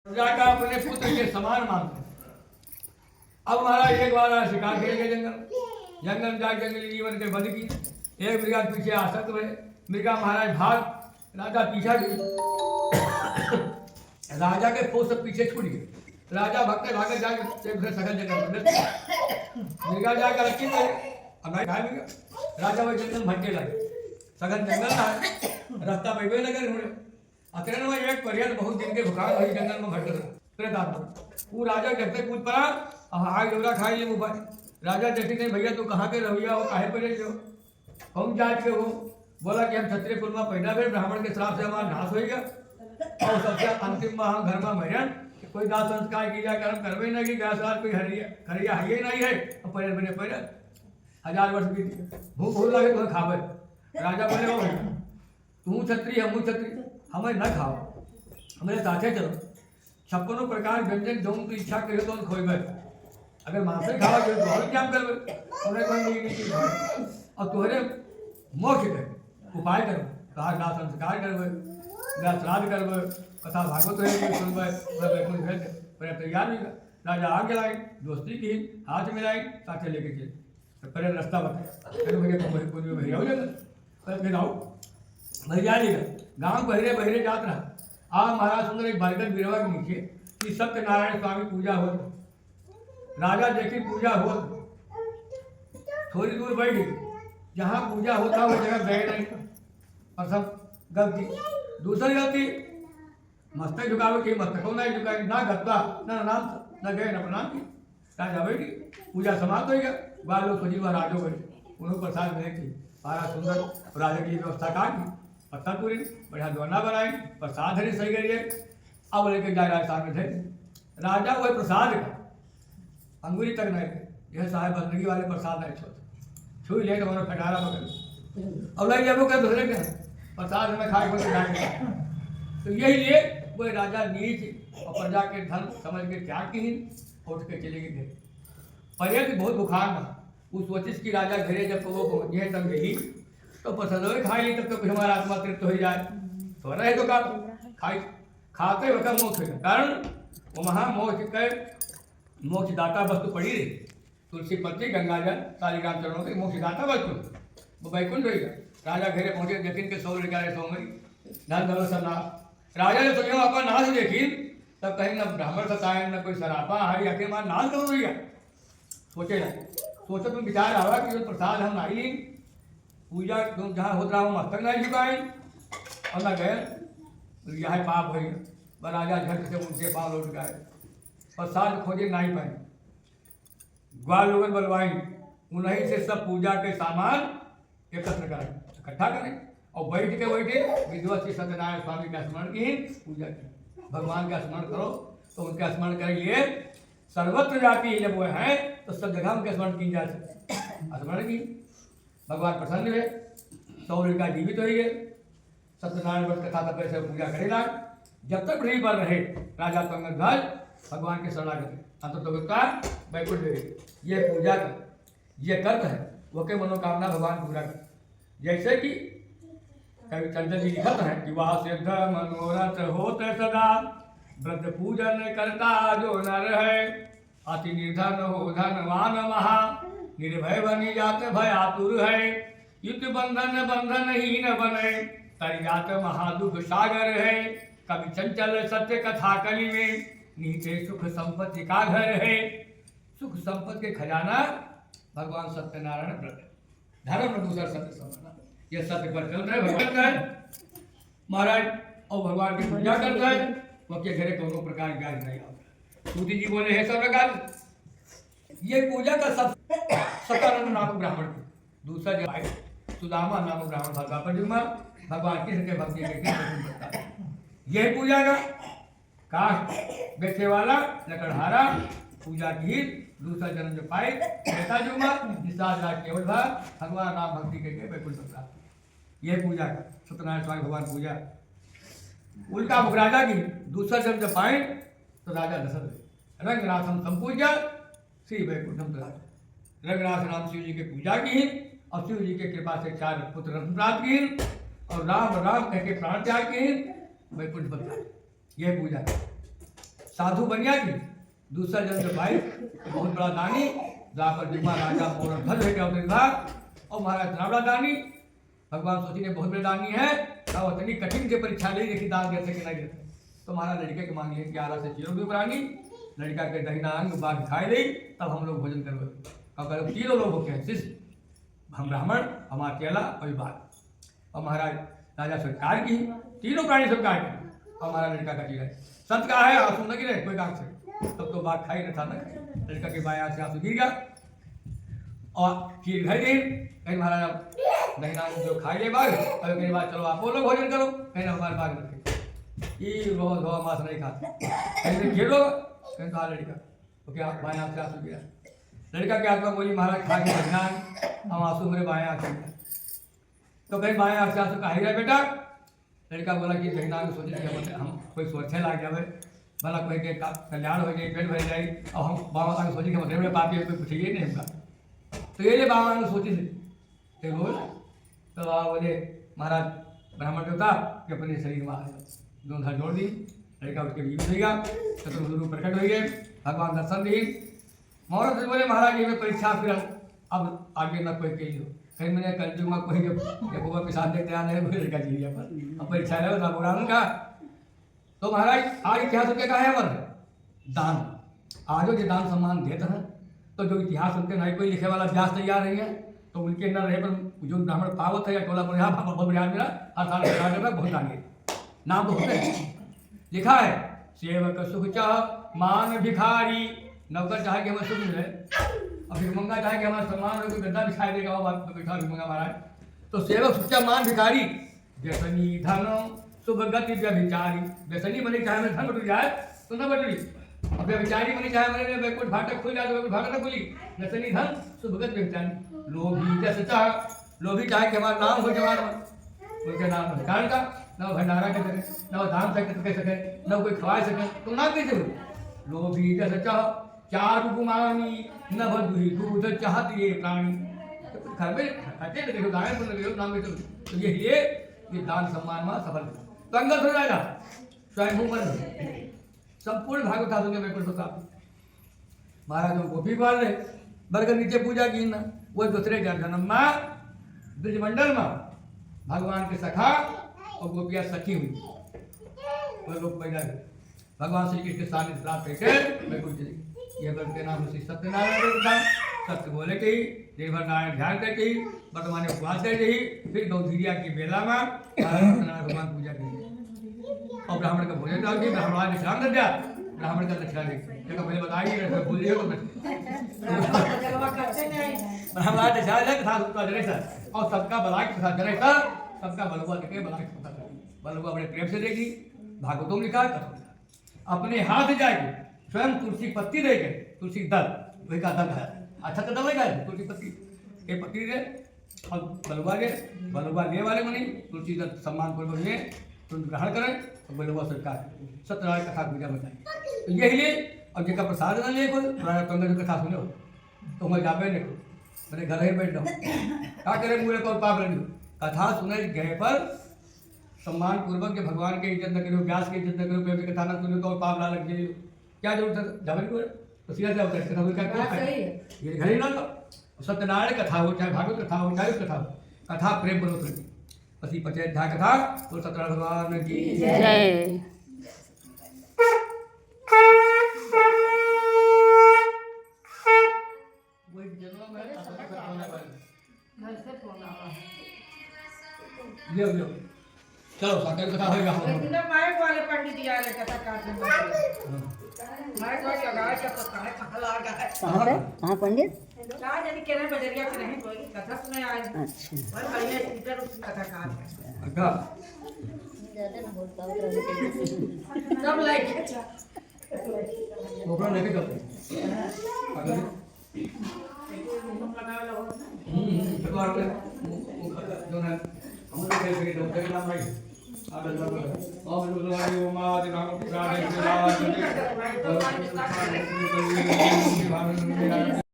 प्रजा का अपने पुत्र के समान मानते। अब महाराज एक बार शिकार खेल गए जंगल में जाकर जंगली जीवन के बंद की। एक मृगा पीछे आसक्त हुए, मृगा महाराज भाग राजा पीछा गई, राजा के पोस पीछे छूट गए। राजा भक्त भागकर जाकर सघन जंगल मृगा जाकर रखी राजा वही जंगल भटके लगे, सघन जंगल था, रास्ता पैबे लगे ढूंढे। अतरण में एक पर्यटन बहुत दिन के भुखार वही जंगल में भटक वो राजा जैसे कूद पड़ा, अब आग डोरा खाई ले मुँह। राजा जैसे नहीं भैया तू कहाँ के रहिया हो, काहे पर हो, हम जात के हो। बोला कि हम क्षत्रिय कुल में पैदा हुए, ब्राह्मण के श्राप से हमारा नाश हो गया और सबसे अंतिम में हम घर में मरन कोई दास संस्कार की जाए कर्म करवे नहीं, गैसार कोई खरिया है ही नहीं है। अब पैर बने पैर 1000 वर्ष बीत, भूख भूख लगे तुम्हें खावे। राजा बोले हो तू क्षत्रिय हम क्षत्रिय, हमें न खाओ, हमारे साथे चलो, 56 प्रकार व्यंजन जो तू इच्छा करे तो खोएबे। अगर मांस खावा तो और क्या करबे, तुम्हें कोई नहीं चीज और तुम्हारे मोक्ष के उपाय करो, कहा ना संस्कार करबे, ना श्राद्ध करबे, कथा भागवत है सुनबे, वैकुंठ भेज पर तैयार नहीं। राजा आगे लाए, दोस्ती की, हाथ मिलाई, साथे लेके चले। तो पहले रास्ता बताया, चलो भैया तुम पूरी में भैया हो जाएगा, फिर आओ भैया नहीं गाँव बहरे बहरे जात रहा। आ महाराज सुंदर एक बरगद बिरवा के नीचे कि सत्यनारायण स्वामी पूजा हो। राजा देखी पूजा हो, थोड़ी दूर बैठ गई, जहाँ पूजा होता वो जगह गए नहीं और सब गलती। दूसरी गलती मस्तक झुकावे की, मस्तकों नहीं झुकाए, ना गत्ता ना नाम न गए न प्रणाम की। राजा बैठी, पूजा समाप्त हो गया, बाल लोग सजीव राजो गए, उन्होंने प्रसाद मिले थी। महाराज सुंदर राजा की व्यवस्था काटी, पत्थर पूरी बढ़िया दोना बनाई, प्रसाद हरी सही करिए। अब लेके जाए राजा सामने थे, राजा वही प्रसाद का अंगुली तक नहीं थे, यह साहेब बंदगी वाले प्रसाद नहीं छोड़ते, छुई ले तो उन्होंने फटारा पकड़। अब लग जाए क्या दूसरे के प्रसाद में खाए को जाएंगे। तो यही लिए वही राजा नीच और प्रजा के धन समझ के त्याग की उठ के चले गए। पर्यटन बहुत बुखार में उस वचिष्ठ की राजा घेरे, जब वो पहुंचे तब यही तो प्रसाद खा ली, तब तो हमारा आत्मा तृप्त हो जाए। तो रहे तो का खाई खाते वक्त मोक्ष है, कारण वो महामोक्ष के मोक्षदाता वस्तु पड़ी रही, तुलसी पत्नी गंगा जल शालिग्राम चरणों के मोक्षदाता वस्तु वो वैकुंठ रहेगा। राजा घेरे पहुंचे, जतिन के 100 लड़का सो गई, धन दौलत सब नाश। राजा ने सोचा अपना नाश देखी, तब कहीं न ब्राह्मण सताए न कोई सरापा हारी, आखिर मार नाश करो भैया। सोचे ना सोचो तुम विचार आवा कि जो प्रसाद हम नहीं ली, पूजा तुम जहाँ होता रहा मस्तक नहीं झुकाए और न गए, यह पाप हो गया। राजा झट से उनके पाँव लौट गए, प्रसाद खोजे नहीं पाए। ग्वाल लोगन बलवाई, उन्हीं से सब पूजा के सामान एकत्र करें, इकट्ठा करें और बैठ के बैठे विद्वत श्री सत्यनारायण स्वामी का स्मरण की पूजा की। भगवान का स्मरण करो तो उनका स्मरण करेंगे, सर्वत्र जाति जब वो है तो सब जगह उनका स्मरण की जा सकते। स्मरण की भगवान प्रसन्न हुए, 100 लड़का जीवित हो गए। सत्यनारायण व्रत कथा तब से पूजा करेगा, जब तक पृथ्वी पर रहे राजा पंगध्वज भगवान के शरणागत अंत वैकुंठ गए। ये पूजा का ये कर्त है, वो के मनोकामना भगवान पूरा कर। जैसे कि कवि चंचल जी लिखत है कि वह सिद्ध मनोरथ होते सदा, व्रत पूजन करता जो नर है, अति निर्धन हो धनवान महा, निर्भय बनी जात भय आतुर है, युद्ध बंधन बंधनहीन बने, तर जात महादुख सागर है, कवि चंचल सत्य कथा कली में, नीचे सुख संपत्ति का घर है। सुख संपत्ति के खजाना भगवान सत्यनारायण व्रत, धर्म प्रदूषण सत्य समाना, यह सत्य पर चल रहे भगवान का है महाराज। और भगवान की पूजा करता है, वो के घरे कोनो प्रकार की गाज नहीं आता। सूती जी बोले है सब प्रकार ये पूजा का सब सतानंद नाम ब्राह्मण थे। दूसरा जब आए सुदामा नाम ब्राह्मण भाषा पर जुमा भगवान कृष्ण के भक्ति के यही पूजा का काष्ठ बेचे वाला लकड़हारा पूजा की दूसरा जन्म जो पाए बेटा जुमा निषाद राज केवल भगवान नाम भक्ति के वैकुंठ प्राप्त। यह पूजा का सत्यनारायण स्वामी भगवान पूजा। उल्टा मुख राजा की दूसरा जन्म जब पाए तो राजा दशरथ रंगनाथम संपूजा श्री वैकुंठम राजा। रंगनाथ राम शिव जी के पूजा की और शिव जी के कृपा से 4 पुत्र रत्न प्राप्त किए और राम राम कह के प्राण त्याग किए, वैकुंठ बता। यह पूजा साधु बनिया की दूसरा जन्म पाई बहुत बड़ा दानी जहाँ पर जिम्मा राजा और ध्वज है विभाग और महाराज इतना बड़ा दानी भगवान सोची ने बहुत बड़े दानी है तब इतनी कठिन की परीक्षा नहीं देखी दान देते कि नहीं देते तो महाराज लड़के के मांग लिए 11 से 0 प्राणी लड़का के दहिना अंग बाघ खाए ली तब हम लोग भोजन करवे कब तीनों लोग होते हैं शिष्य हम ब्राह्मण हमारा केला और बाघ और महाराज राजा स्वीकार की तीनों प्राणी स्वीकार की और हमारा लड़का का जीरा संत का है आंसू न गिरे कोई काम से तब तो बाघ खाई न था न लड़का के बाएं से आंसू गिर गया और खीर घर गई कहीं महाराज दहिना जो खाई ले बाघ और कहीं बाद चलो आप वो लोग भोजन करो कहीं हमारे बाघ रखे ये रोज धोआ मांस नहीं खाता कहीं खेलो कहीं कहा लड़का तो क्या बाएं आंख से आंसू गिरा लड़का के आत्मा बोली महाराज खा के दहिना हम आंसू मेरे बाएं आंख से तो कहीं बाएं आंख से आंसू कहा गिरा बेटा लड़का बोला कि दहिना आंख सोचे हम कोई सोचे ला गया भला कोई के कल्याण हो जाए पेट भर जाए और हम बाबा आंख सोचे कि मतलब पापी कोई पूछिए नहीं हमका तो ये बाबा आंख सोची थे रोज तो बोले महाराज ब्राह्मण देवता कि अपने शरीर में आ दोनों घर जोड़ दी लड़का उसके बीच हो गया चतुर्थ प्रकट हो गए भगवान दर्शन दिए मुहूर्त बोले महाराज ये परीक्षा फिर अब आगे न कोई कही हो कहीं मैंने कल में कोई यहोवा के साथ देखते आने कोई लड़का जी लिया पर अब परीक्षा ले था बुरा का तो महाराज आज इतिहास उनके कहा है अमर दान आज जो दान सम्मान देते हैं तो जो इतिहास उनके नहीं कोई लिखे वाला व्यास तैयार नहीं है तो उनके अंदर रहे पर जो ब्राह्मण पावत है या टोला पर यहाँ बहुत बढ़िया मेरा हर साल सरकार में बहुत आगे नाम तो होते हैं लिखा है सेवक सुख चाह मान भिखारी नौकर चाहे कि हमें सुख मिले और भिखमंगा चाहे कि हमारा सम्मान हो गद्दा दिखाई देगा वो बैठा भिखमंगा महाराज तो सेवक सुख चाह मान भिखारी व्यसनी धन शुभ गति व्यभिचारी व्यसनी बनी चाहे मेरे धन बटुरी जाए तो न बटुरी और व्यभिचारी बनी चाहे मेरे बैकुंठ फाटक खुल जाए तो बैकुंठ फाटक न खुली व्यसनी धन शुभ गति व्यभिचारी लोभी जैसे चाह लोभी चाहे कि हमारा नाम हो जवान उनके नाम अधिकार का न भंडारा कर सके न दान कर सके न कोई खवा सके तो नाम कैसे हो लोभी जैसे चाह चार गुमानी न भदुही दूध चाहती ये प्राणी घर में खर्चे लगे हो गाय बन लगे नाम में तो ये दान सम्मान में सफल तो अंगद हो जाएगा स्वयं मन संपूर्ण भागवत साधु के बैकुंठ प्राप्त महाराज गोपी पाल रहे बरगर नीचे पूजा की ना वो दूसरे जन्म में ब्रजमंडल में भगवान के सखा और गोपियां सखी हुई वो लोग पैदा हुए भगवान श्री कृष्ण के सामने प्राप्त करके बैकुंठ चली ये के नाम श्री सत्यनारायण था सत्य बोले के ही देवर नारायण ध्यान करके ही वर्तमान उपवास करके ही फिर गौधीरिया की बेला में भगवान पूजा की और ब्राह्मण का भोजन डाल के ब्राह्मण निशान कर दिया ब्राह्मण का दक्षिणा देखा पहले बताइए भूल गए ब्राह्मण दक्षिणा तथा उसका जनेसा और सबका बलाक तथा जनेसा सबका बलुआ देखे बलाक बलुआ बड़े प्रेम से देगी भागवतों में लिखा अपने हाथ जाएगी स्वयं तुलसी पत्ती देके तुलसी दल वही का दल है अच्छा तो दल है तुलसी पत्ती ये पत्ती दे और बलुआ ले वाले को नहीं तुलसी दल सम्मान पूर्वक लिए तुरंत ग्रहण करें और बलुआ सरकार सत्यनारायण कथा पूजा बताई तो यही लिए और जिनका प्रसाद न लिए कोई पुराना कथा सुनो तो मैं जाबे नहीं मैंने घर ही बैठ जाऊँ क्या करें मुझे को पाप रही कथा सुने गए पर सम्मान पूर्वक के भगवान के इज्जत न करो व्यास की इज्जत न करो कोई कथा न सुनो तो पाप ना लग जाए क्या जरूरत है जाबे को तो सीधा जाओ कथा हुई क्या ये घर ही ना सत्यनारायण कथा हो चाहे भागवत कथा हो चाहे कथा हो कथा प्रेम बनो प्रति पति पचे ध्यान कथा तो सत्यनारायण भगवान की जय। चलो साकर कथा होगा माइक वाले पंडित जी आ रहे कथा काटने माइक वाले लगा के तो कहां लगा है कहां पंडित कहां जानी केना बजरिया से नहीं कोई कथा सुने आए अच्छा और बढ़िया स्पीकर उस कथा काट अच्छा ज्यादा ना बोल पाओ सब लाइक ओकरा लेके चलते अगर भगवान के जो है हम लोग के लोग के नाम भाई आदर और लोग लोग मां के नाम राधे राधे